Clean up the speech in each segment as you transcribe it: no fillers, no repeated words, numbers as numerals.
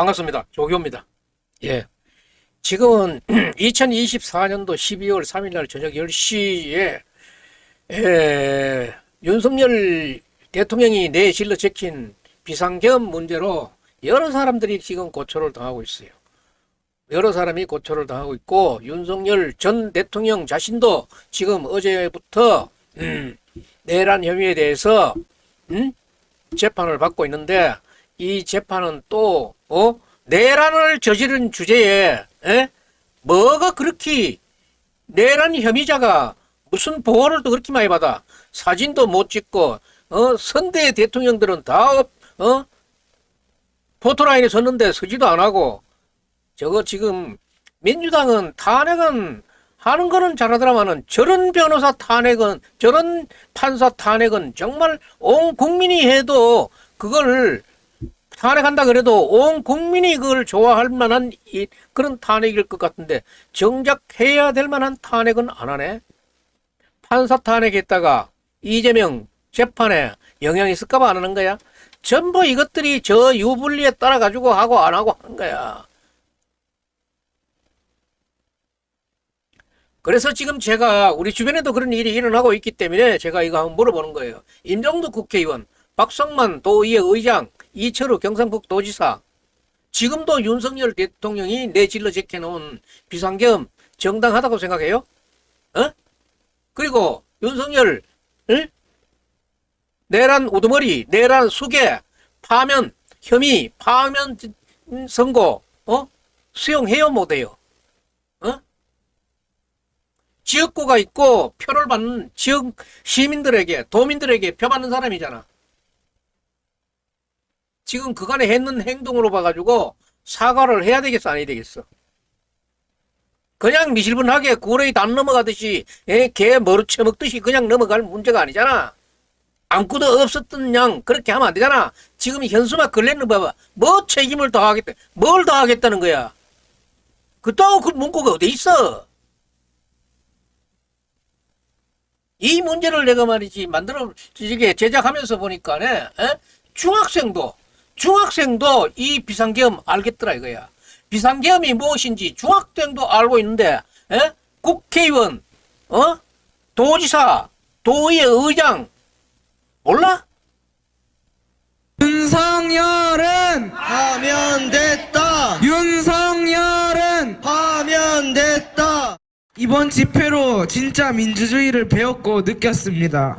반갑습니다. 조교입니다. 예. 지금은 2024년도 12월 3일 날 저녁 10시에 윤석열 대통령이 내실로 제킨 비상계엄 문제로 여러 사람들이 지금 고초를 당하고 있어요. 여러 사람이 고초를 당하고 있고, 윤석열 전 대통령 자신도 지금 어제부터 내란 혐의에 대해서 재판을 받고 있는데, 이 재판은 또 내란을 저지른 주제에 뭐가 그렇게 내란 혐의자가 무슨 보호를 또 그렇게 많이 받아? 사진도 못 찍고 선대 대통령들은 다 포토라인에 섰는데 서지도 안 하고, 저거 지금 민주당은 탄핵은 하는 거는 잘하더라마는 저런 변호사 탄핵은, 저런 판사 탄핵은 정말 온 국민이 해도 그걸 탄핵한다 그래도 온 국민이 그걸 좋아할 만한 그런 탄핵일 것 같은데, 정작 해야 될 만한 탄핵은 안 하네. 판사 탄핵했다가 이재명 재판에 영향이 있을까봐 안 하는 거야. 전부 이것들이 저 유불리에 따라 가지고 하고 안 하고 하는 거야. 그래서 지금 제가 우리 주변에도 그런 일이 일어나고 있기 때문에 제가 이거 한번 물어보는 거예요. 임종덕 국회의원, 박성만 도의회 의장, 이철우 경상북 도지사, 지금도 윤석열 대통령이 내질러 제껴놓은 비상계엄 정당하다고 생각해요? 그리고 윤석열 내란 우두머리, 내란 수괴, 파면 혐의, 파면 선고 수용해요 못해요? 지역구가 있고 표를 받는 지역 시민들에게, 도민들에게 표 받는 사람이잖아. 지금 그간에 했는 행동으로 봐가지고 사과를 해야 되겠어, 안 해야 되겠어? 그냥 미실분하게 구레이 담 넘어가듯이 개 머루 쳐먹듯이 그냥 넘어갈 문제가 아니잖아. 아무것도 없었던 양 그렇게 하면 안 되잖아. 지금 현수막 걸렸는 봐봐. 뭐 책임을 다하겠다, 뭘 다하겠다는 거야? 그따고 그 문구가 어디 있어? 이 문제를 내가 말이지 만들어 이게 제작하면서 보니까네, 중학생도 이 비상계엄 알겠더라 이거야. 비상계엄이 무엇인지 중학생도 알고 있는데, 국회의원, 도지사, 도의회 의장 몰라? 윤석열은 파면됐다. 윤석열은 파면됐다. 이번 집회로 진짜 민주주의를 배웠고 느꼈습니다.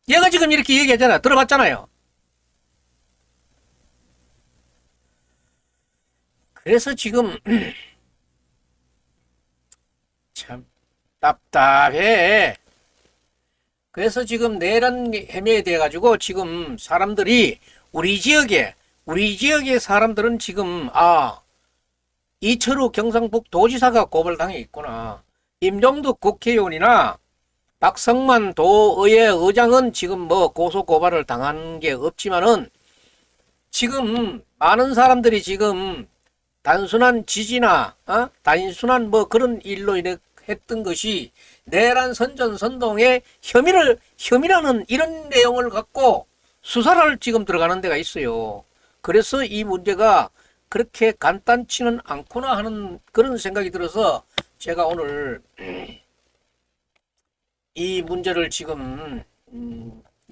얘가 지금 이렇게 얘기하잖아. 들어봤잖아요. 그래서 지금 참 답답해. 그래서 지금 내란 혐의에 대해 가지고 지금 사람들이 우리 지역의 사람들은 지금 이철우 경상북 도지사가 고발당해 있구나. 임종덕 국회의원이나 박성만 도의회 의장은 지금 뭐 고소 고발을 당한 게 없지만은 지금 많은 사람들이 지금 단순한 지지나 단순한 뭐 그런 일로 했던 것이 내란 선전선동의 혐의라는 이런 내용을 갖고 수사를 지금 들어가는 데가 있어요. 그래서 이 문제가 그렇게 간단치는 않구나 하는 그런 생각이 들어서 제가 오늘 이 문제를 지금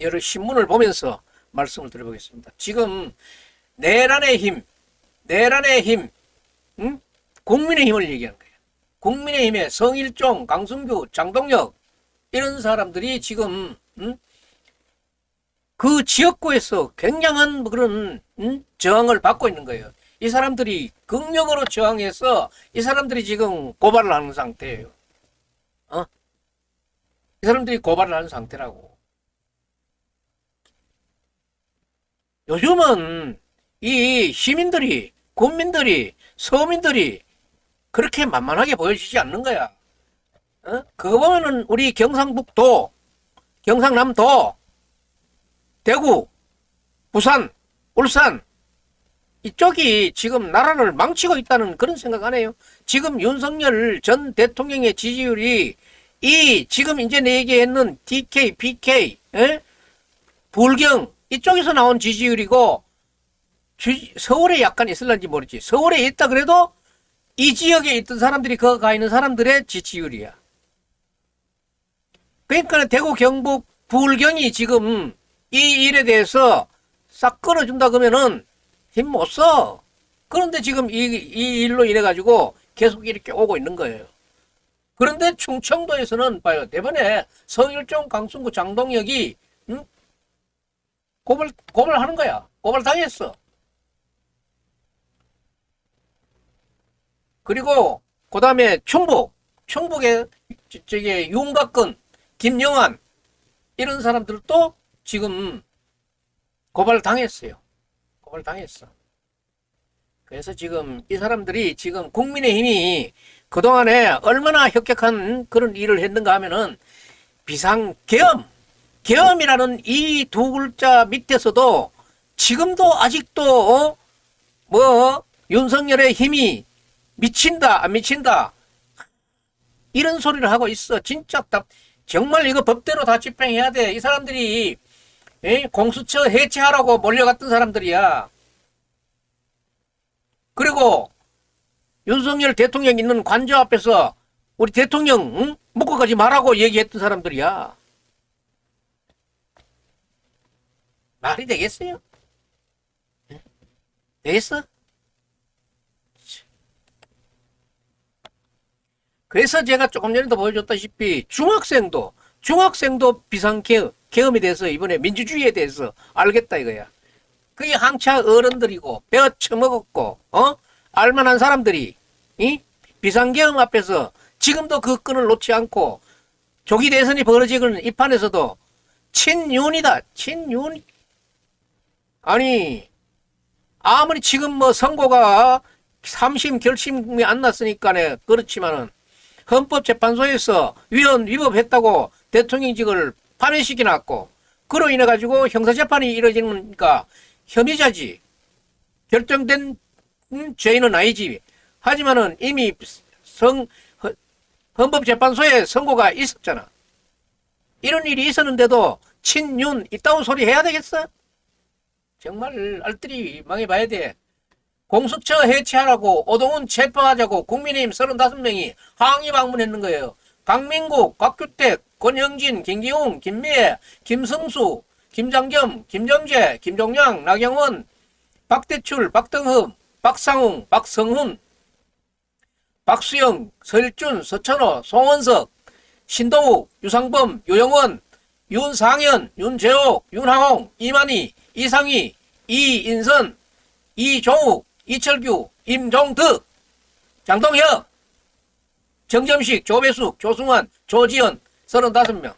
여러 신문을 보면서 말씀을 드려보겠습니다. 지금 내란의 힘, 국민의힘을 얘기하는 거예요. 국민의힘의 성일종, 강승규, 장동혁 이런 사람들이 지금 그 지역구에서 굉장한 그런 저항을 받고 있는 거예요. 이 사람들이 극력으로 저항해서 이 사람들이 지금 고발을 하는 상태예요. 이 사람들이 고발을 하는 상태라고. 요즘은 이 시민들이, 국민들이, 서민들이 그렇게 만만하게 보여지지 않는 거야. 그거 보면은 우리 경상북도, 경상남도, 대구, 부산, 울산 이쪽이 지금 나라를 망치고 있다는 그런 생각 안 해요. 지금 윤석열 전 대통령의 지지율이 이 지금 이제 내 얘기했는 DK, BK, 불경 이쪽에서 나온 지지율이고 서울에 약간 있을런지 모르지. 서울에 있다 그래도 이 지역에 있던 사람들이 거기 가 있는 사람들의 지지율이야. 그러니까 대구, 경북, 불경이 지금 이 일에 대해서 싹 끌어준다 그러면은 힘 못 써. 그런데 지금 이 일로 인해 가지고 계속 이렇게 오고 있는 거예요. 그런데 충청도에서는 봐요. 이번에 성일종, 강승구, 장동혁이 고발하는 거야. 고발 당했어. 그리고 그 다음에 충북에 저기 윤곽근, 김영환 이런 사람들도 지금 고발 당했어요. 고발 당했어. 그래서 지금 이 사람들이 지금 국민의힘이 그동안에 얼마나 혁혁한 그런 일을 했는가 하면은 계엄이라는 이 두 글자 밑에서도 지금도 아직도 윤석열의 힘이 미친다 안 미친다 이런 소리를 하고 있어. 진짜 정말 이거 법대로 다 집행해야 돼. 이 사람들이 공수처 해체하라고 몰려갔던 사람들이야. 그리고 윤석열 대통령 있는 관저 앞에서 우리 대통령 묶어가지 말라고 얘기했던 사람들이야. 말이 되겠어요? 되겠어? 그래서 제가 조금 전에도 보여줬다시피 중학생도 비상계엄에 대해서 이번에 민주주의에 대해서 알겠다 이거야. 그게 한차 어른들이고 배워 처먹었고 알만한 사람들이 비상계엄 앞에서 지금도 그 끈을 놓지 않고 조기 대선이 벌어지는 이 판에서도 친윤이다. 친윤. 아니 아무리 지금 선고가 3심 결심이 안 났으니까 그렇지만은 헌법재판소에서 위헌 위법했다고 대통령직을 파면시켜놨고 그로 인해 가지고 형사재판이 이루어지니까 혐의자지. 결정된 죄인은 아니지. 하지만은 이미 헌법재판소에 선고가 있었잖아. 이런 일이 있었는데도 친윤 이따운 소리 해야 되겠어? 정말 알뜰히 망해봐야 돼. 공수처 해체하라고 오동훈 체포하자고 국민의힘 35명이 항의 방문했는 거예요. 강민국, 곽규택, 권영진, 김기웅, 김미애, 김성수, 김장겸, 김정재, 김종양, 나경원, 박대출, 박등흠, 박상웅, 박성훈, 박수영, 서일준, 서천호, 송원석, 신동욱, 유상범, 유영원, 윤상현, 윤재옥, 윤하홍, 이만희, 이상희, 이인선, 이종욱, 이철규, 임종득, 장동혁, 정점식, 조배숙, 조승환, 조지현 35명.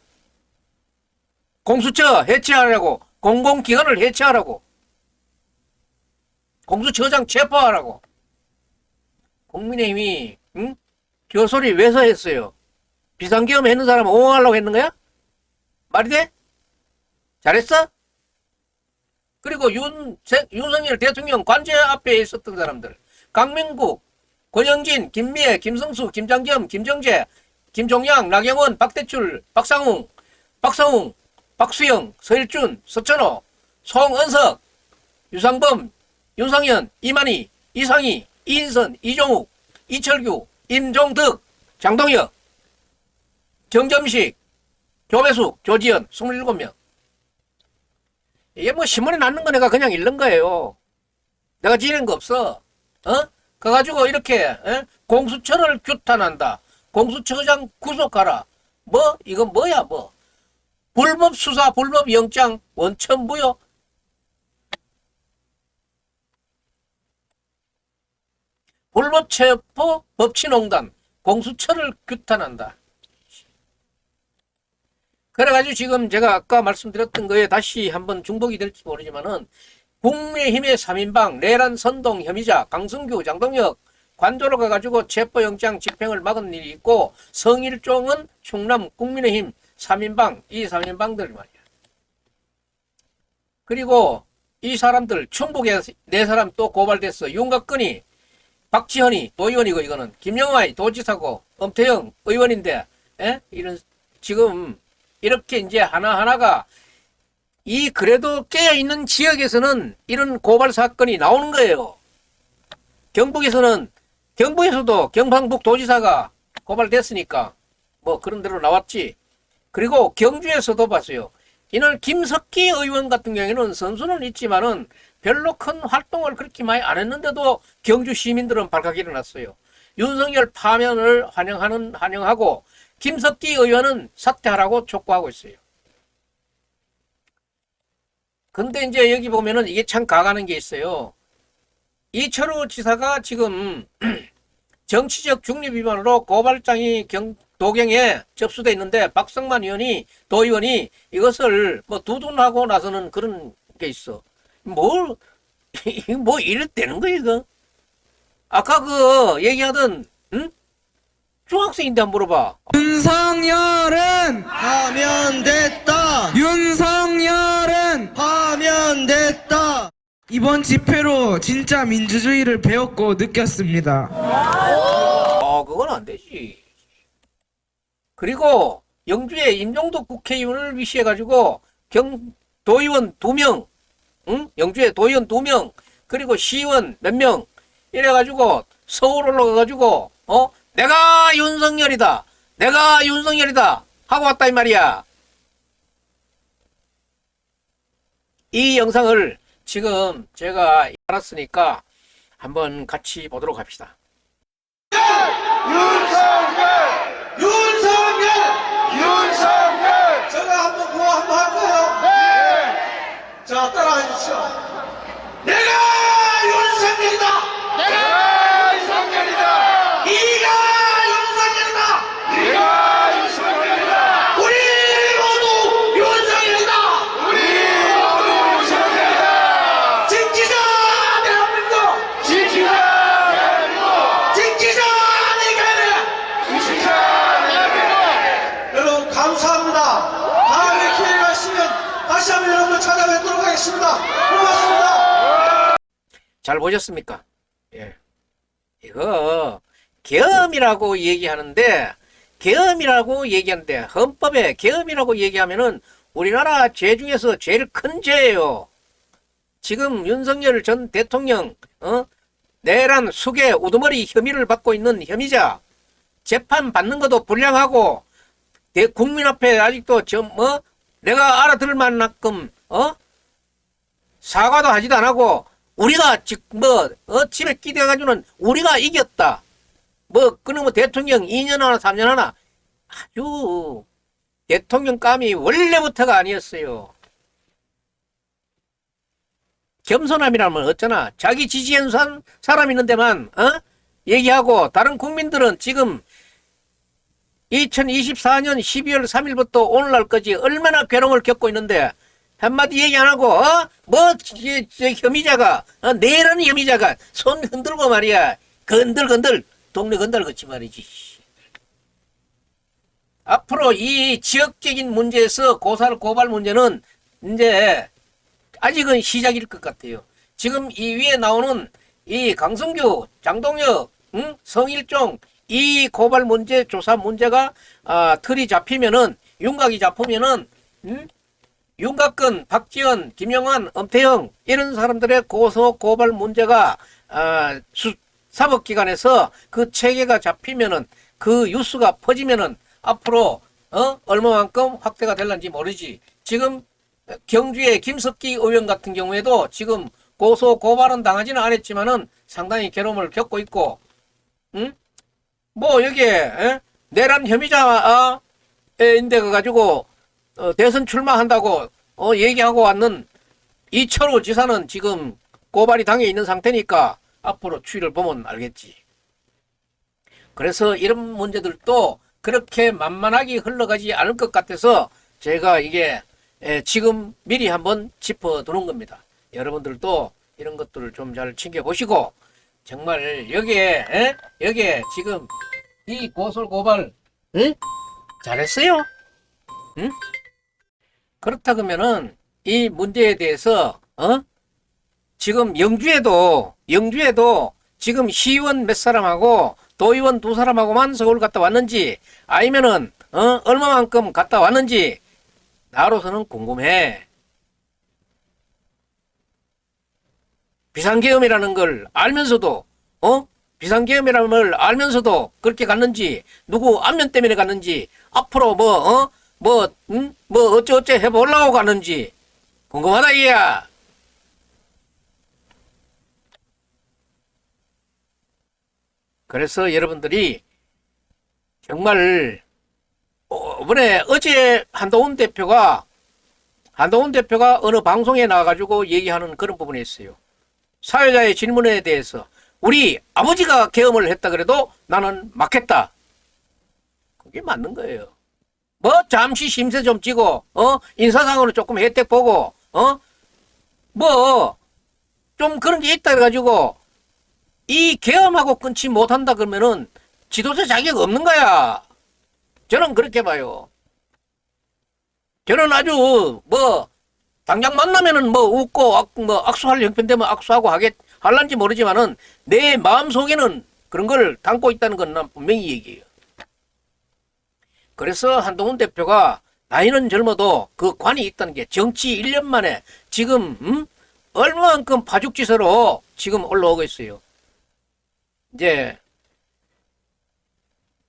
공수처 해체하라고, 공공기관을 해체하라고, 공수처장 체포하라고. 국민의힘이 교소리 왜서 했어요? 비상계엄 했는 사람 옹호하려고 했는 거야? 말이 돼? 잘했어? 그리고 윤석열 대통령 관제 앞에 있었던 사람들 강민국, 권영진, 김미애, 김성수, 김장겸, 김정재, 김종양, 나경원, 박대출, 박상웅, 박성웅, 박수영, 서일준, 서천호, 송은석, 유상범, 윤상현, 이만희, 이상희, 이인선, 이종욱, 이철규, 임종득, 장동혁, 정점식, 조배숙, 조지현 27명. 이게 뭐 신문에 났는 거 내가 그냥 읽는 거예요. 내가 지낸 거 없어. 가가지고 이렇게 공수처를 규탄한다. 공수처장 구속하라. 뭐 이건 뭐야 뭐. 불법 수사, 불법 영장, 원천 무효. 불법 체포, 법치농단, 공수처를 규탄한다. 그래가지고 지금 제가 아까 말씀드렸던 거에 다시 한번 중복이 될지 모르지만은 국민의힘의 3인방 내란 선동 혐의자 강승규, 장동혁 관저로 가가지고 체포영장 집행을 막은 일이 있고 성일종은 충남 국민의힘 3인방 이 3인방들 말이야. 그리고 이 사람들 충북에 4사람 또 고발됐어. 윤곽근이, 박지현이 도의원이고 이거는 김영화이 도지사고 엄태영 의원인데 이런 지금 이렇게 이제 하나하나가 이 그래도 깨어있는 지역에서는 이런 고발 사건이 나오는 거예요. 경북에서도 경상북 도지사가 고발됐으니까 뭐 그런 대로 나왔지. 그리고 경주에서도 봤어요. 이날 김석기 의원 같은 경우에는 선수는 있지만은 별로 큰 활동을 그렇게 많이 안 했는데도 경주 시민들은 발칵 일어났어요. 윤석열 파면을 환영하고 김석기 의원은 사퇴하라고 촉구하고 있어요. 근데 이제 여기 보면은 이게 참 가가는 게 있어요. 이철우 지사가 지금 정치적 중립 위반으로 고발장이 도경에 접수돼 있는데 박성만 도의원이 이것을 뭐 두둔하고 나서는 그런 게 있어. 뭐 이랬다는 거야 이거. 아까 그 얘기하던 중학생인데 한번 물어봐. 윤석열은 파면됐다. 윤석열은 파면됐다. 이번 집회로 진짜 민주주의를 배웠고 느꼈습니다. 그건 안 되지. 그리고 영주에 임종덕 국회의원을 위시해가지고 도의원 2명, 영주에 도의원 2명, 그리고 시의원 몇 명, 이래가지고 서울 올라가가지고, 내가 윤석열이다 하고 왔다 이 말이야. 이 영상을 지금 제가 알았으니까 한번 같이 보도록 합시다. 윤석열! 제가 한번 구호 한번 할까요? 네! 자, 따라해 주시오. 내가 윤석열이다! 내가 윤석열이다! 네가 윤석열이다! 우리 모두 윤석열이다! 지키자 대한민국! 지키자 여러분 감사합니다. 다음에 기회가 있으면 다시 한번 여러분을 찾아뵙도록 하겠습니다. 고맙습니다. 잘 보셨습니까? 예. 이거 계엄이라고 얘기하는데 헌법에 계엄이라고 얘기하면은 우리나라 죄 중에서 제일 큰 죄예요. 지금 윤석열 전 대통령 내란 수괴 우두머리 혐의를 받고 있는 혐의자 재판 받는 것도 불량하고 국민 앞에 아직도 내가 알아들을 만큼 사과도 하지도 안 하고 우리가 집에 끼대가지고는 우리가 이겼다. 그놈의 대통령 2년 하나 3년 하나 아주 대통령감이 원래부터가 아니었어요. 겸손함이라면 어쩌나 자기 지지한 사람 있는 데만 얘기하고 다른 국민들은 지금 2024년 12월 3일부터 오늘날까지 얼마나 괴로움을 겪고 있는데 한마디 얘기 안 하고 혐의자가 내라는 혐의자가 손 흔들고 말이야 건들 동네 건달같이 말이지. 앞으로 이 지역적인 문제에서 고발 문제는 이제 아직은 시작일 것 같아요. 지금 이 위에 나오는 이 강성규, 장동혁, 성일종 이 고발 문제, 조사 문제가 틀이 잡히면은, 윤곽이 잡히면은 윤곽근, 박지원, 김영환, 엄태영 이런 사람들의 고소 고발 문제가 사법기관에서 그 체계가 잡히면은, 그 뉴스가 퍼지면은 앞으로 얼마만큼 확대가 될런지 모르지. 지금 경주의 김석기 의원 같은 경우에도 지금 고소 고발은 당하지는 않았지만은 상당히 괴로움을 겪고 있고, 뭐 여기에 내란 혐의자인데 가지고 대선 출마한다고 얘기하고 왔는 이철우 지사는 지금 고발이 당해 있는 상태니까 앞으로 추이를 보면 알겠지. 그래서 이런 문제들도 그렇게 만만하게 흘러가지 않을 것 같아서 제가 이게 지금 미리 한번 짚어두는 겁니다. 여러분들도 이런 것들을 좀 잘 챙겨보시고, 정말 여기에 지금 이 고소 고발 잘했어요. 그렇다 그러면은 이 문제에 대해서 지금 영주에도 지금 시의원 몇 사람하고 도의원 2사람하고만 서울 갔다 왔는지, 아니면은 얼마만큼 갔다 왔는지 나로서는 궁금해. 비상계엄이라는 걸 알면서도 비상계엄이라는 걸 알면서도 그렇게 갔는지, 누구 안면 때문에 갔는지, 앞으로 어쩌어쩌 해보려고 가는지 궁금하다 이야. 그래서 여러분들이 정말 어제 한동훈 대표가 어느 방송에 나와가지고 얘기하는 그런 부분이 있어요. 사회자의 질문에 대해서 우리 아버지가 계엄을 했다 그래도 나는 막했다. 그게 맞는 거예요. 뭐 잠시 심세 좀 지고 인사상으로 조금 혜택 보고 뭐 좀 그런 게 있다 그래가지고 이 계엄하고 끊지 못한다 그러면은 지도자 자격 없는 거야. 저는 그렇게 봐요. 저는 아주 당장 만나면은 웃고 악수할 형편되면 악수하고 할란지 모르지만은 내 마음 속에는 그런 걸 담고 있다는 건 난 분명히 얘기해요. 그래서 한동훈 대표가 나이는 젊어도 그 관이 있다는 게 정치 1년 만에 지금 얼마만큼 파죽지세로 지금 올라오고 있어요. 이제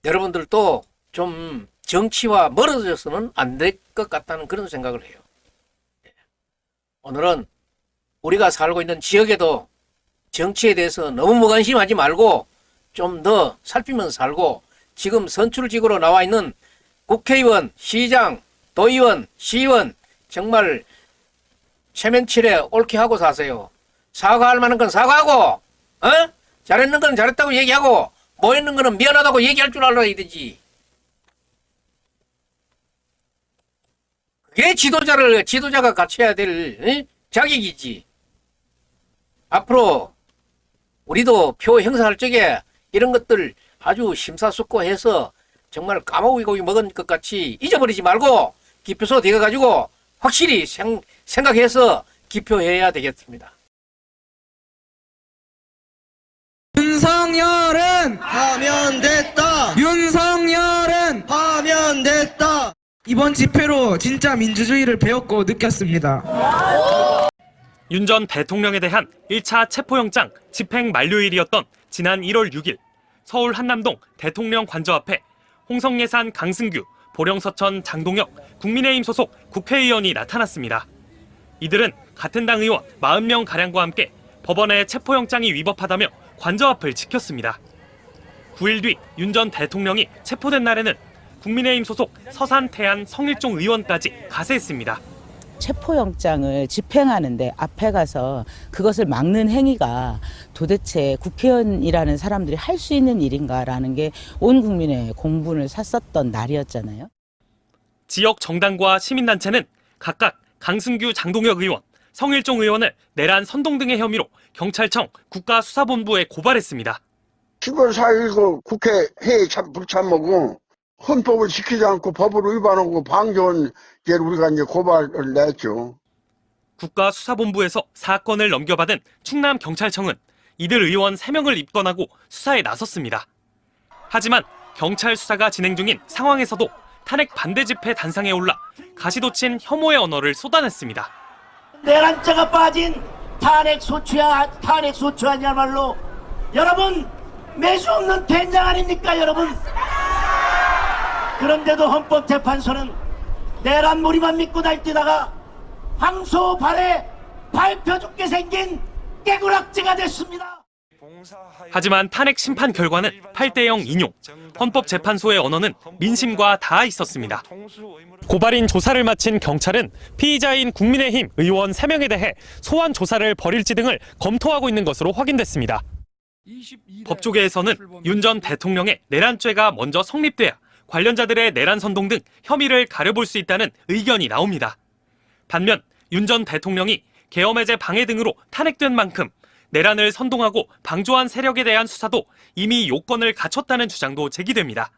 여러분들도 좀 정치와 멀어져서는 안 될 것 같다는 그런 생각을 해요. 오늘은 우리가 살고 있는 지역에도 정치에 대해서 너무 무관심하지 말고 좀 더 살피면서 살고, 지금 선출직으로 나와 있는 국회의원, 시장, 도의원, 시의원 정말 체면치레 옳게 하고 사세요. 사과할 만한 건 사과하고, 잘했는 건 잘했다고 얘기하고, 뭐 했는 거는 미안하다고 얘기할 줄 알아야 되지. 그게 지도자가 갖춰야 될 자격이지. 앞으로 우리도 표 행사할 적에 이런 것들 아주 심사숙고해서 정말 까마귀고기 먹은 것 같이 잊어버리지 말고 기표소 되어가지고 확실히 생각해서 기표해야 되겠습니다. 윤석열은 파면됐다. 윤석열은 파면됐다. 이번 집회로 진짜 민주주의를 배웠고 느꼈습니다. 윤 전 대통령에 대한 1차 체포영장 집행 만료일이었던 지난 1월 6일 서울 한남동 대통령 관저 앞에 홍성예산 강승규, 보령서천 장동혁 국민의힘 소속 국회의원이 나타났습니다. 이들은 같은 당 의원 40명가량과 함께 법원의 체포영장이 위법하다며 관저 앞을 지켰습니다. 9일 뒤 윤 전 대통령이 체포된 날에는 국민의힘 소속 서산, 태안, 성일종 의원까지 가세했습니다. 체포영장을 집행하는데 앞에 가서 그것을 막는 행위가 도대체 국회의원이라는 사람들이 할 수 있는 일인가라는 게 온 국민의 공분을 샀었던 날이었잖아요. 지역 정당과 시민단체는 각각 강승규, 장동혁 의원, 성일종 의원을 내란 선동 등의 혐의로 경찰청 국가수사본부에 고발했습니다. 10월 4일 그 국회 회의 불참하고 헌법을 지키지 않고 법을 위반하고 방조한 게 우리가 이제 고발을 냈죠. 국가수사본부에서 사건을 넘겨받은 충남경찰청은 이들 의원 3명을 입건하고 수사에 나섰습니다. 하지만 경찰 수사가 진행 중인 상황에서도 탄핵 반대 집회 단상에 올라 가시돋친 혐오의 언어를 쏟아냈습니다. 내란죄가 빠진 탄핵 소추안이야말로 여러분 매주 없는 된장 아닙니까 여러분? 그런데도 헌법재판소는 내란 무리만 믿고 날뛰다가 황소 발에 밟혀 죽게 생긴 깨구락지가 됐습니다. 하지만 탄핵 심판 결과는 8대0 인용. 헌법재판소의 언어는 민심과 닿아 있었습니다. 고발인 조사를 마친 경찰은 피의자인 국민의힘 의원 3명에 대해 소환 조사를 벌일지 등을 검토하고 있는 것으로 확인됐습니다. 법조계에서는 윤 전 대통령의 내란죄가 먼저 성립돼야 관련자들의 내란 선동 등 혐의를 가려볼 수 있다는 의견이 나옵니다. 반면 윤 전 대통령이 계엄해제 방해 등으로 탄핵된 만큼 내란을 선동하고 방조한 세력에 대한 수사도 이미 요건을 갖췄다는 주장도 제기됩니다.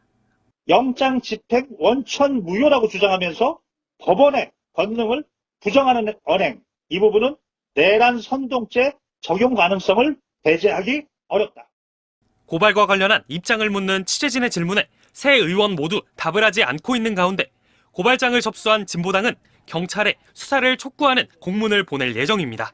영장 집행 원천 무효라고 주장하면서 법원의 권능을 부정하는 언행, 이 부분은 내란 선동죄 적용 가능성을 배제하기 어렵다. 고발과 관련한 입장을 묻는 취재진의 질문에 세 의원 모두 답을 하지 않고 있는 가운데 고발장을 접수한 진보당은 경찰에 수사를 촉구하는 공문을 보낼 예정입니다.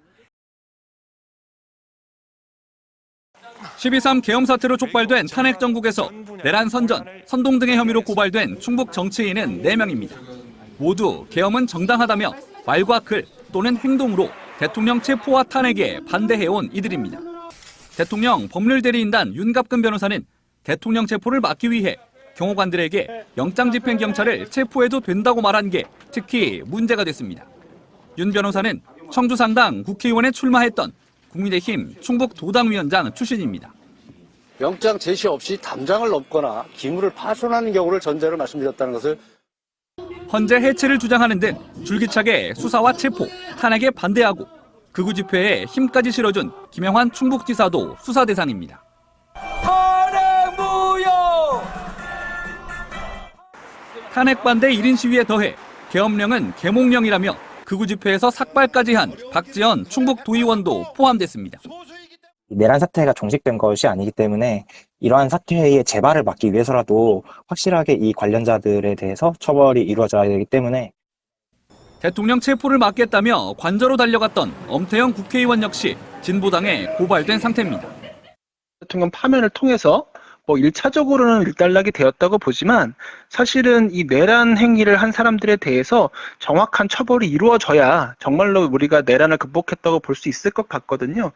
12.3 계엄 사태로 촉발된 탄핵 정국에서 내란 선전, 선동 등의 혐의로 고발된 충북 정치인은 4명입니다. 모두 계엄은 정당하다며 말과 글 또는 행동으로 대통령 체포와 탄핵에 반대해온 이들입니다. 대통령 법률대리인단 윤갑근 변호사는 대통령 체포를 막기 위해 경호관들에게 영장집행경찰을 체포해도 된다고 말한 게 특히 문제가 됐습니다. 윤 변호사는 청주상당 국회의원에 출마했던 국민의힘 충북도당위원장 출신입니다. 영장 제시 없이 담장을 넘거나 기물을 파손하는 경우를 전제로 말씀드렸다는 것을 헌재 해체를 주장하는 등 줄기차게 수사와 체포, 탄핵에 반대하고 극우 집회에 힘까지 실어준 김영환 충북지사도 수사 대상입니다. 탄핵 무효! 탄핵 반대 1인 시위에 더해 계엄령은 계몽령이라며 극우 집회에서 삭발까지 한 박지원 충북도의원도 포함됐습니다. 내란 사태가 종식된 것이 아니기 때문에 이러한 사태의 재발을 막기 위해서라도 확실하게 이 관련자들에 대해서 처벌이 이루어져야 되기 때문에 대통령 체포를 막겠다며 관저로 달려갔던 엄태영 국회의원 역시 진보당에 고발된 상태입니다. 대통령 파면을 통해서 1차적으로는 일단락이 되었다고 보지만 사실은 이 내란 행위를 한 사람들에 대해서 정확한 처벌이 이루어져야 정말로 우리가 내란을 극복했다고 볼 수 있을 것 같거든요.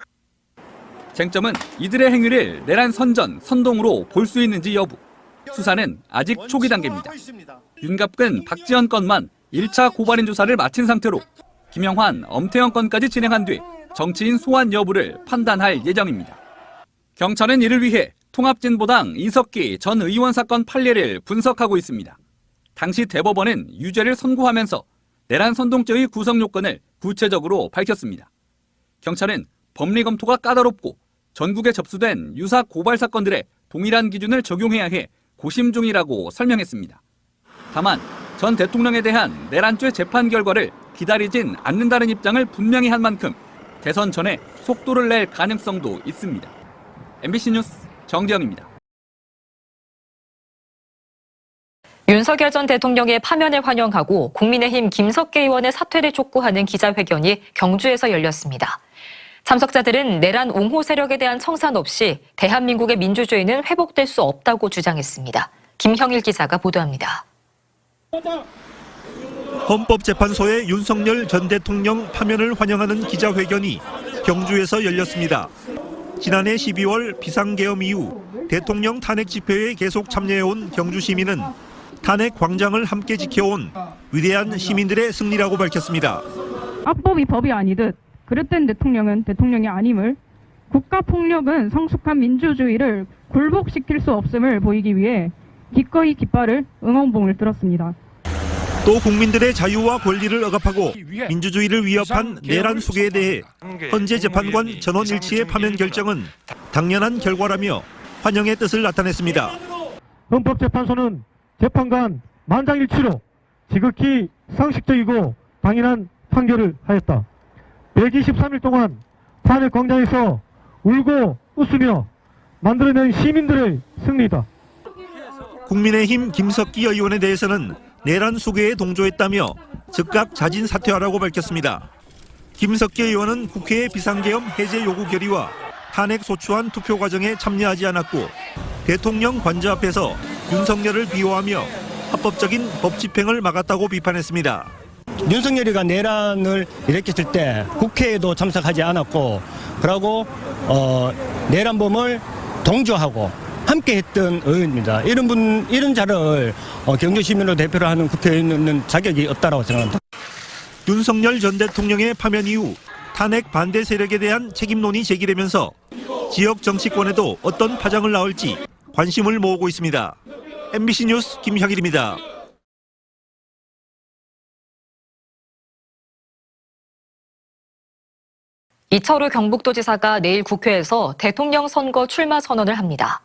쟁점은 이들의 행위를 내란 선전, 선동으로 볼 수 있는지 여부. 수사는 아직 초기 단계입니다. 윤갑근, 박지원 건만 1차 고발인 조사를 마친 상태로 김영환, 엄태영 건까지 진행한 뒤 정치인 소환 여부를 판단할 예정입니다. 경찰은 이를 위해 통합진보당 이석기 전 의원 사건 판례를 분석하고 있습니다. 당시 대법원은 유죄를 선고하면서 내란 선동죄의 구성 요건을 구체적으로 밝혔습니다. 경찰은 법리 검토가 까다롭고 전국에 접수된 유사 고발 사건들에 동일한 기준을 적용해야 해 고심 중이라고 설명했습니다. 다만 전 대통령에 대한 내란죄 재판 결과를 기다리진 않는다는 입장을 분명히 한 만큼 대선 전에 속도를 낼 가능성도 있습니다. MBC 뉴스 정재영입니다. 윤석열 전 대통령의 파면을 환영하고 국민의힘 김석계 의원의 사퇴를 촉구하는 기자회견이 경주에서 열렸습니다. 참석자들은 내란 옹호 세력에 대한 청산 없이 대한민국의 민주주의는 회복될 수 없다고 주장했습니다. 김형일 기자가 보도합니다. 헌법재판소의 윤석열 전 대통령 파면을 환영하는 기자회견이 경주에서 열렸습니다. 지난해 12월 비상계엄 이후 대통령 탄핵 집회에 계속 참여해온 경주 시민은 탄핵 광장을 함께 지켜온 위대한 시민들의 승리라고 밝혔습니다. 악법이 법이 아니듯 그릇된 대통령은 대통령이 아님을, 국가폭력은 성숙한 민주주의를 굴복시킬 수 없음을 보이기 위해 기꺼이 깃발을 응원봉을 들었습니다. 또 국민들의 자유와 권리를 억압하고 민주주의를 위협한 내란 수괴에 대해 헌재 재판관 전원일치의 파면 결정은 당연한 결과라며 환영의 뜻을 나타냈습니다. 헌법재판소는 재판관 만장일치로 지극히 상식적이고 당연한 판결을 하였다. 123일 동안 탄핵 광장에서 울고 웃으며 만들어낸 시민들의 승리다. 국민의힘 김석기 의원에 대해서는 내란 수괴에 동조했다며 즉각 자진 사퇴하라고 밝혔습니다. 김석기 의원은 국회의 비상계엄 해제 요구 결의와 탄핵 소추안 투표 과정에 참여하지 않았고 대통령 관저 앞에서 윤석열을 비호하며 합법적인 법 집행을 막았다고 비판했습니다. 윤석열이가 내란을 일으켰을 때 국회에도 참석하지 않았고 그러고 내란범을 동조하고 함께했던 의원입니다. 이런 자를 경주시민으로 대표를 하는 국회의원은 자격이 없다고 생각합니다. 윤석열 전 대통령의 파면 이후 탄핵 반대 세력에 대한 책임론이 제기되면서 지역 정치권에도 어떤 파장을 낳을지 관심을 모으고 있습니다. MBC 뉴스 김형일입니다. 이철우 경북도지사가 내일 국회에서 대통령 선거 출마 선언을 합니다.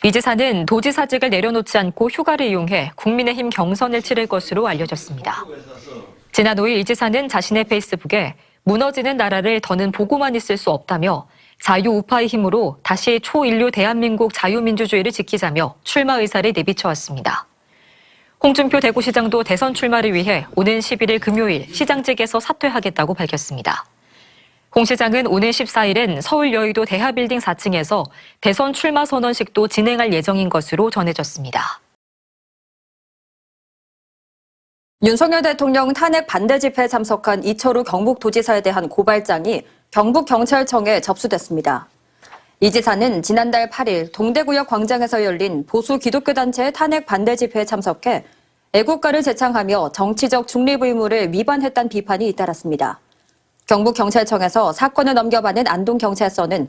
이 지사는 도지사직을 내려놓지 않고 휴가를 이용해 국민의힘 경선을 치를 것으로 알려졌습니다. 지난 5일 이 지사는 자신의 페이스북에 무너지는 나라를 더는 보고만 있을 수 없다며 자유우파의 힘으로 다시 초인류 대한민국 자유민주주의를 지키자며 출마 의사를 내비쳐왔습니다. 홍준표 대구시장도 대선 출마를 위해 오는 11일 금요일 시장직에서 사퇴하겠다고 밝혔습니다. 홍 시장은 오는 14일엔 서울 여의도 대하빌딩 4층에서 대선 출마 선언식도 진행할 예정인 것으로 전해졌습니다. 윤석열 대통령 탄핵 반대 집회에 참석한 이철우 경북도지사에 대한 고발장이 경북경찰청에 접수됐습니다. 이 지사는 지난달 8일 동대구역 광장에서 열린 보수 기독교단체의 탄핵 반대 집회에 참석해 애국가를 제창하며 정치적 중립 의무를 위반했다는 비판이 잇따랐습니다. 경북경찰청에서 사건을 넘겨받은 안동경찰서는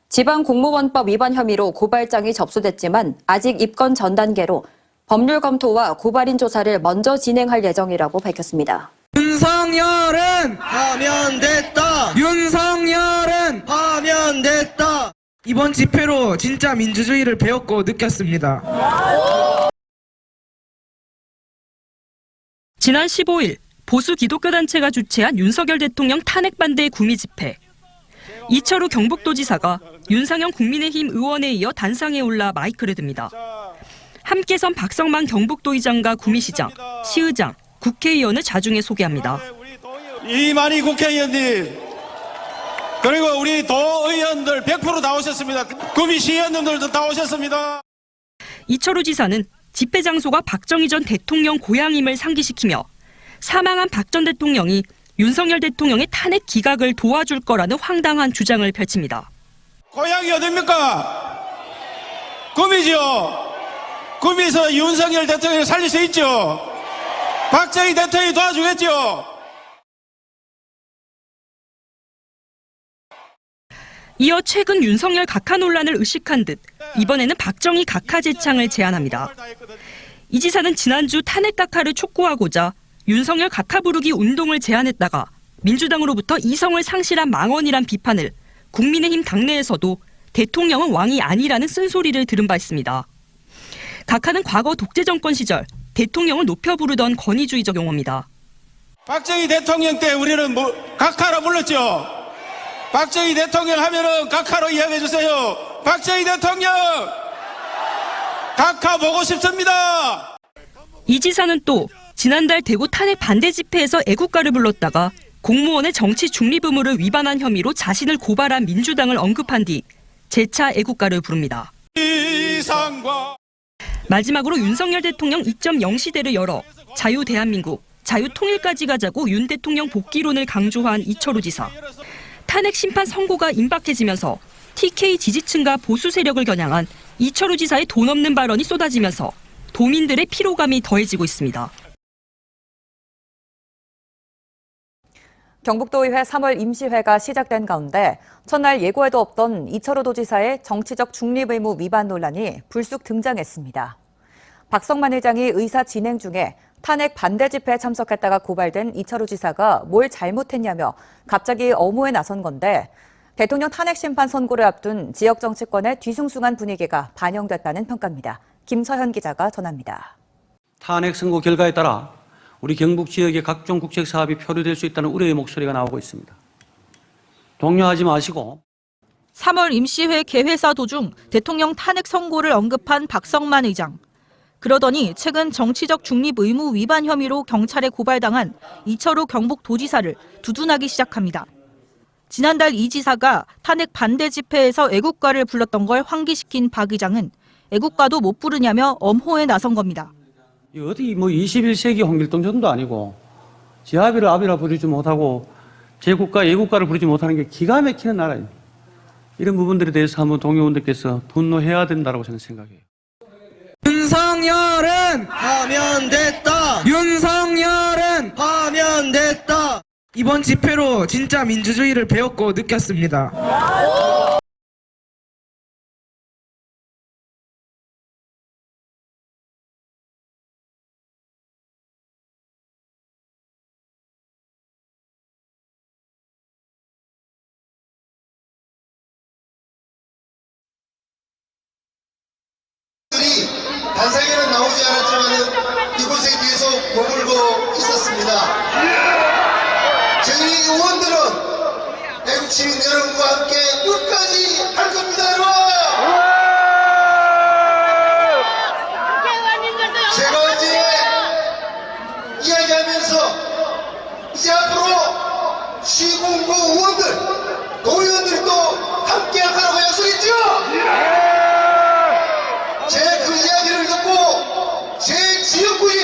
지방공무원법 위반 혐의로 고발장이 접수됐지만 아직 입건 전 단계로 법률 검토와 고발인 조사를 먼저 진행할 예정이라고 밝혔습니다. 윤석열은 파면됐다. 윤석열은 파면됐다. 이번 집회로 진짜 민주주의를 배웠고 느꼈습니다. 지난 15일 보수 기독교단체가 주최한 윤석열 대통령 탄핵 반대 구미 집회. 이철우 경북도지사가 윤상현 국민의힘 의원에 이어 단상에 올라 마이크를 듭니다. 함께 선 박성만 경북도의장과 구미시장, 시의장, 국회의원을 자중해 소개합니다. 이만희 국회의원님 그리고 우리 도의원들 100% 다 오셨습니다. 구미 시의원님들도 다 오셨습니다. 이철우 지사는 집회 장소가 박정희 전 대통령 고향임을 상기시키며 사망한 박 전 대통령이 윤석열 대통령의 탄핵 기각을 도와줄 거라는 황당한 주장을 펼칩니다. 고향이 어딥니까? 구미죠. 구미에서 윤석열 대통령을 살릴 수 있죠. 박정희 대통령이 도와주겠죠. 이어 최근 윤석열 각하 논란을 의식한 듯 이번에는 박정희 각하 제창을 제안합니다. 이 지사는 지난주 탄핵 각하를 촉구하고자 윤석열 각하 부르기 운동을 제안했다가 민주당으로부터 이성을 상실한 망언이란 비판을 국민의힘 당내에서도 대통령은 왕이 아니라는 쓴소리를 들은 바 있습니다. 각하는 과거 독재 정권 시절 대통령을 높여 부르던 권위주의적 용어입니다. 박정희 대통령 때 우리는 각하로 불렀죠. 박정희 대통령 하면은 각하로 이야기해 주세요. 박정희 대통령 각하 보고 싶습니다. 이 지사는 또 지난달 대구 탄핵 반대 집회에서 애국가를 불렀다가 공무원의 정치 중립 의무를 위반한 혐의로 자신을 고발한 민주당을 언급한 뒤 재차 애국가를 부릅니다. 마지막으로 윤석열 대통령 2.0 시대를 열어 자유 대한민국, 자유 통일까지 가자고 윤 대통령 복귀론을 강조한 이철우 지사. 탄핵 심판 선고가 임박해지면서 TK 지지층과 보수 세력을 겨냥한 이철우 지사의 돈 없는 발언이 쏟아지면서 도민들의 피로감이 더해지고 있습니다. 경북도의회 3월 임시회가 시작된 가운데 첫날 예고에도 없던 이철우 도지사의 정치적 중립 의무 위반 논란이 불쑥 등장했습니다. 박성만 의장이 의사 진행 중에 탄핵 반대 집회에 참석했다가 고발된 이철우 지사가 뭘 잘못했냐며 갑자기 엄호에 나선 건데 대통령 탄핵 심판 선고를 앞둔 지역 정치권의 뒤숭숭한 분위기가 반영됐다는 평가입니다. 김서현 기자가 전합니다. 탄핵 선고 결과에 따라 우리 경북 지역의 각종 국책 사업이 표류될 수 있다는 우려의 목소리가 나오고 있습니다. 동요하지 마시고. 3월 임시회 개회사 도중 대통령 탄핵 선고를 언급한 박성만 의장. 그러더니 최근 정치적 중립 의무 위반 혐의로 경찰에 고발당한 이철우 경북도지사를 두둔하기 시작합니다. 지난달 이 지사가 탄핵 반대 집회에서 애국가를 불렀던 걸 환기시킨 박 의장은 애국가도 못 부르냐며 엄호에 나선 겁니다. 어디 뭐 21세기 홍길동 정도 아니고 지하비를 아비라 부르지 못하고 제국가 예국가를 부르지 못하는 게 기가 막히는 나라입니다. 이런 부분들에 대해서 한번 동의원들께서 분노해야 된다고 저는 생각해요. 윤석열은 파면됐다. 윤석열은 파면됐다. 이번 집회로 진짜 민주주의를 배웠고 느꼈습니다. 단상에는 나오지 않았지만 이곳에 계속 머물고 있었습니다. 저희 의원들은 애국 시민 여러분과 함께 끝까지 할 겁니다, 여러분. 제가 어제 이야기하면서 이제 앞으로 시군구 의원들, 도의원들도 함께 하라고 약속했죠. 제 그 이야기를 듣고 제 지역구인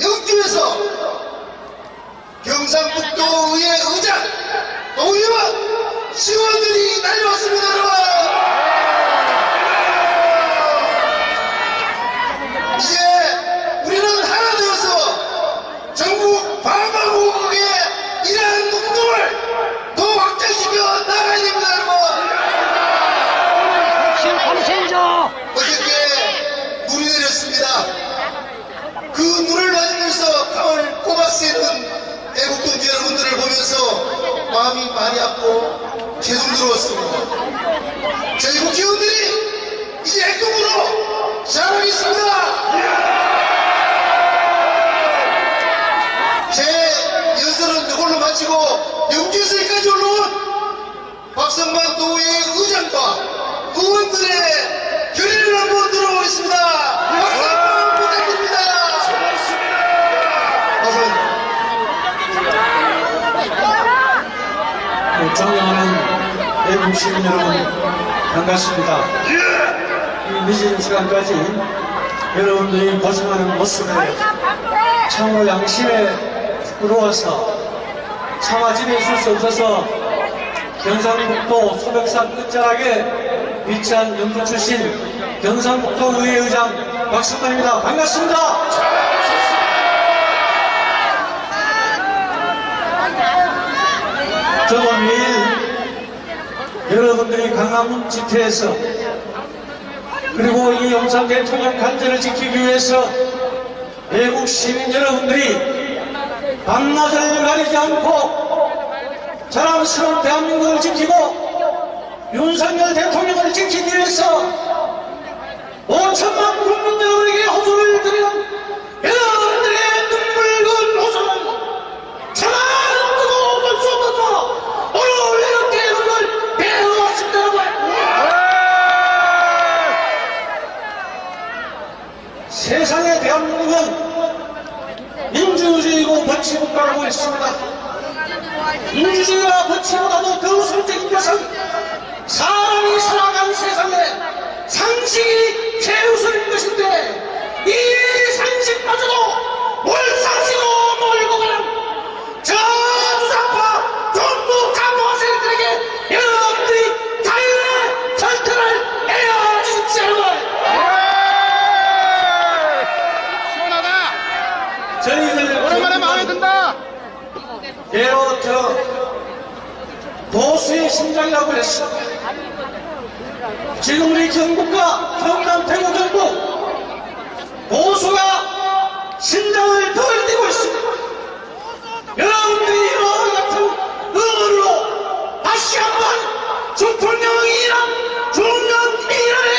영주에서 경상북도의회 의장, 도의원, 시의원들이 달려왔습니다, 여러분. 이제 우리는 하나 되어서 전국 방방곡곡에 이러한 운동을 더 확장시켜 나가야 됩니다, 여러분. 어저께 눈이 내렸습니다. 그 눈을 맞으면서 가을 꼬박 새는 애국동지 여러분들을 보면서 마음이 많이 아프고 죄송스러웠습니다. 저희 국회의원들이 이제 행동으로 잘하겠습니다. 제 연설은 이걸로 마치고 영주에서 여기까지 올라온 박성만 도의회 의장과 의원들의 결의를 한번 들어보겠습니다. 박수 한번 부탁드립니다. 존경하는 애국 시민 여러분, 반갑습니다. 이 늦은 시간까지 여러분들이 고생하는 모습에 참으로 양심에 부러워서 차마 집에 있을 수 없어서 경상북도 소백산 끝자락에 위치한 영주 출신 경상북도의회 의장 박성만입니다. 반갑습니다. 저도 매일 여러분들이 강화문 집회에서 그리고 이 영상 대통령 간절을 지키기 위해서 외국 시민 여러분들이 밤낮을 가리지 않고 자랑스러운 대한민국을 지키고 윤석열 대통령을 지키기 위해서 5천만 국민 여러분에게 호소를 드리는 여러분들의 눈물건 호소는 차마 뜨거워 볼 수 없어서 오늘 이렇게 여러분을 배워왔습니다. 세상의 대한민국은 민주주의고 법치국가라고 했습니다. 민주주의와 법치보다도 더 우선적인 것은 사람이 살아가는 세상에 상식이 최우선인 것인데 이 상식마저도 몰상식으로 몰고 가는 저 수사파 전부 간호사들에게 여러분들이 자유의 절차를 내어 주십시오. 시원하다. 저희들 오랜만에 마음에 든다. 예로 보수의 심장이라고 했습니다. 지금 우리 경북과 경남 대구 경북 보수가 심장을 덜뛰고 있습니다. 여러분들이 이와 같은 의원으로 다시 한번 중통령이란 중년이란의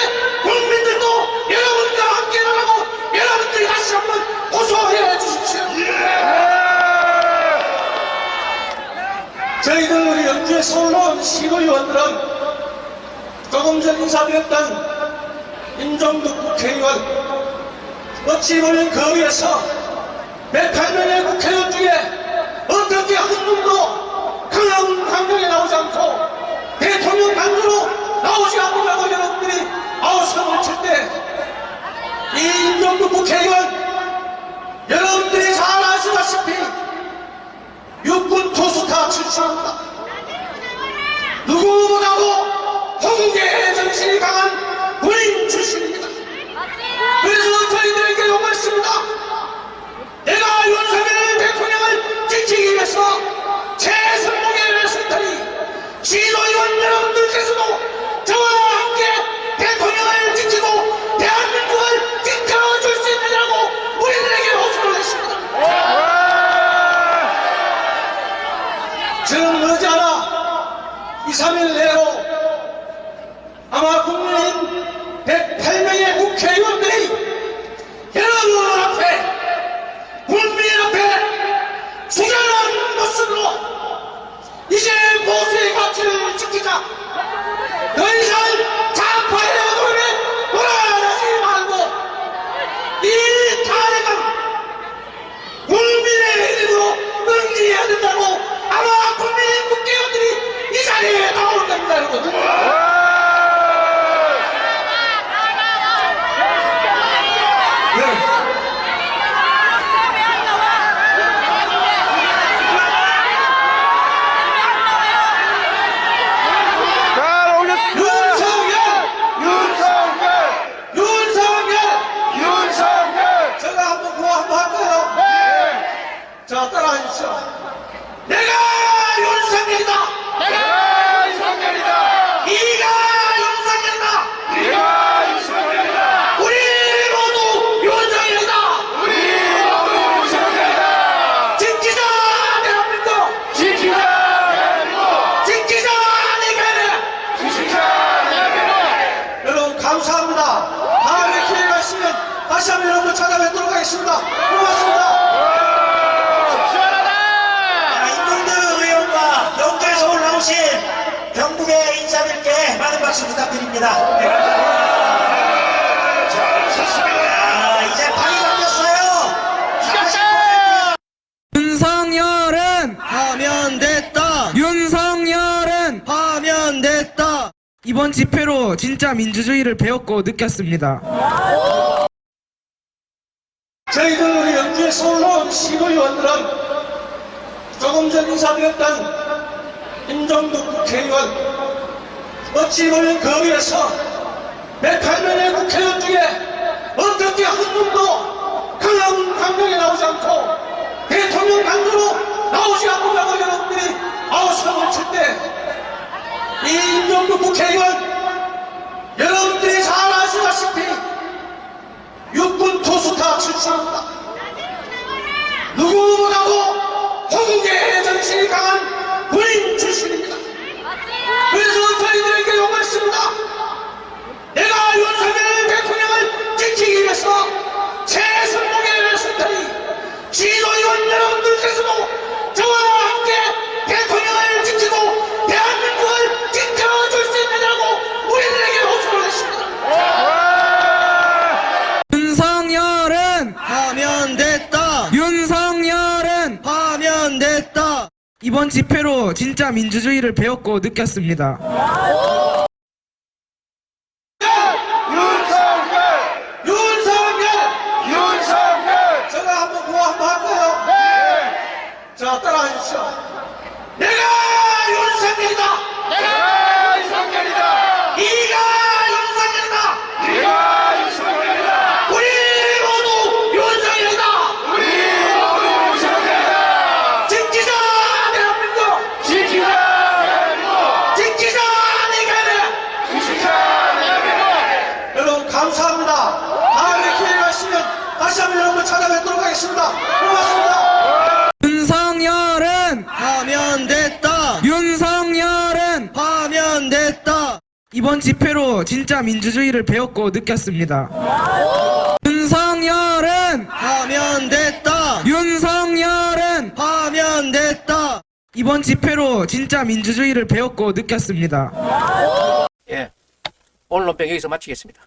국민들도 여러분과 함께 나가고 여러분들이 다시 한번 호소해 주십시오. 저희들 우리 영주에서 올라온 시의원들은 조금 전 인사드렸던 임종득 국회의원, 어찌 보면 그 위에서 108명의 국회의원 중에 어떻게 한 놈도 강한 강령에 나오지 않고 대통령 강조로 나오지 않는다고 여러분들이 아우성을 칠 때 이 임종국 국회의원 여러분들이 잘 아시다시피 육군 투수타 출신입니다. 누구보다도 홍계의 정신이 강한 군인 출신입니다. 그래서 저희들에게 요구했습니다. 내가 윤석열 대통령을 지키기 위해서 최선봉에 외쳤더니 지도위원 여러분들께서도 저와 함께 대통령을 지키고 대한민국을 지켜줄 수 있느냐고 우리들에게 호소를 했습니다. 저는 머지않아 2, 3일 내로 아마 국민의힘 108명의 국회의원들이 여러분 앞에 국민 앞에 주저하는 모습으로 이제 보수의 가치를 지키자. 더 이상 좌파의 어둠에 돌아가지 말고 이 탄핵은 국민의 힘으로 응징해야 된다고 아마 국민의 국회의원들이 이 자리에 나올 겁니다, 여러분. 자, 따라하십시오. 내가 윤석열이다. 내가 윤석열이다. 네가 윤석열이다. 네가 윤석열이다. 우리 모두 윤석열이다. 우리 모두 윤석열이다. 지키자 대한민국. 지키자 대한민국. 지키자 내가. 지키자 내가. 여러분 감사합니다. 다음에 기회가 있으면 다시 한번 여러분들 찾아뵙도록 하겠습니다. 고맙습니다. 경북의 인사들께 많은 박수 부탁드립니다. 이제 방이 바뀌었어요. 윤석열은 파면됐다. 윤석열은 파면됐다. 이번 집회로 진짜 민주주의를 배웠고 느꼈습니다. 저희들 우리 영주에 서울로 온 시도의원들은 조금 전 인사드렸던 임종국 국회의원 어찌 보면 그 위에서 108명의 국회의원 중에 어떻게 한 놈도 강한 강령에 나오지 않고 대통령 강조로 나오지 않는다고 여러분들이 아우성을 칠 때 이 임종국 국회의원 여러분들이 잘 아시다시피 육군 투수타 출신입니다. 누구보다도 홍계의 정신이 강한 군인 출신입니다. 그래서 저희들에게 요구했습니다. 내가 윤석열 대통령을 지키기 위해서 최선봉에 외쳤더니 지도위원 여러분들께서도 저와 함께 대통령을 지키고 대한민국을 지켜줄 수 있느냐고 우리들에게 호소를 했습니다. 윤석열은 파면됐다. 윤석열은 파면됐다. 이번 집회로 진짜 민주주의를 배웠고 느꼈습니다. 윤석열! 제가 한번 구호 한번 할까요? 네! 자, 따라하십시오. 내가 윤석열이다! 내가 윤석열이다! 네가 윤석열이다! 네가 윤석열이다! 우리 모두 윤석열이다! 우리 모두 윤석열이다! 지키자 대한민국! 지키자 대한민국! 지키자 내가! 지키자 내가! 여러분 감사합니다. 다음에 기회가 있으면 다시 한번 여러분들 찾아뵙도록 하겠습니다. 고맙습니다. 윤석열은 파면됐다. 윤석열은 파면됐다. 이번 집회로 진짜 민주주의를 배웠고 느꼈습니다. 윤석열은 파면됐다. 윤석열은 파면됐다. 이번 집회로 진짜 민주주의를 배웠고 느꼈습니다. 예. 오늘 논평 여기서 마치겠습니다.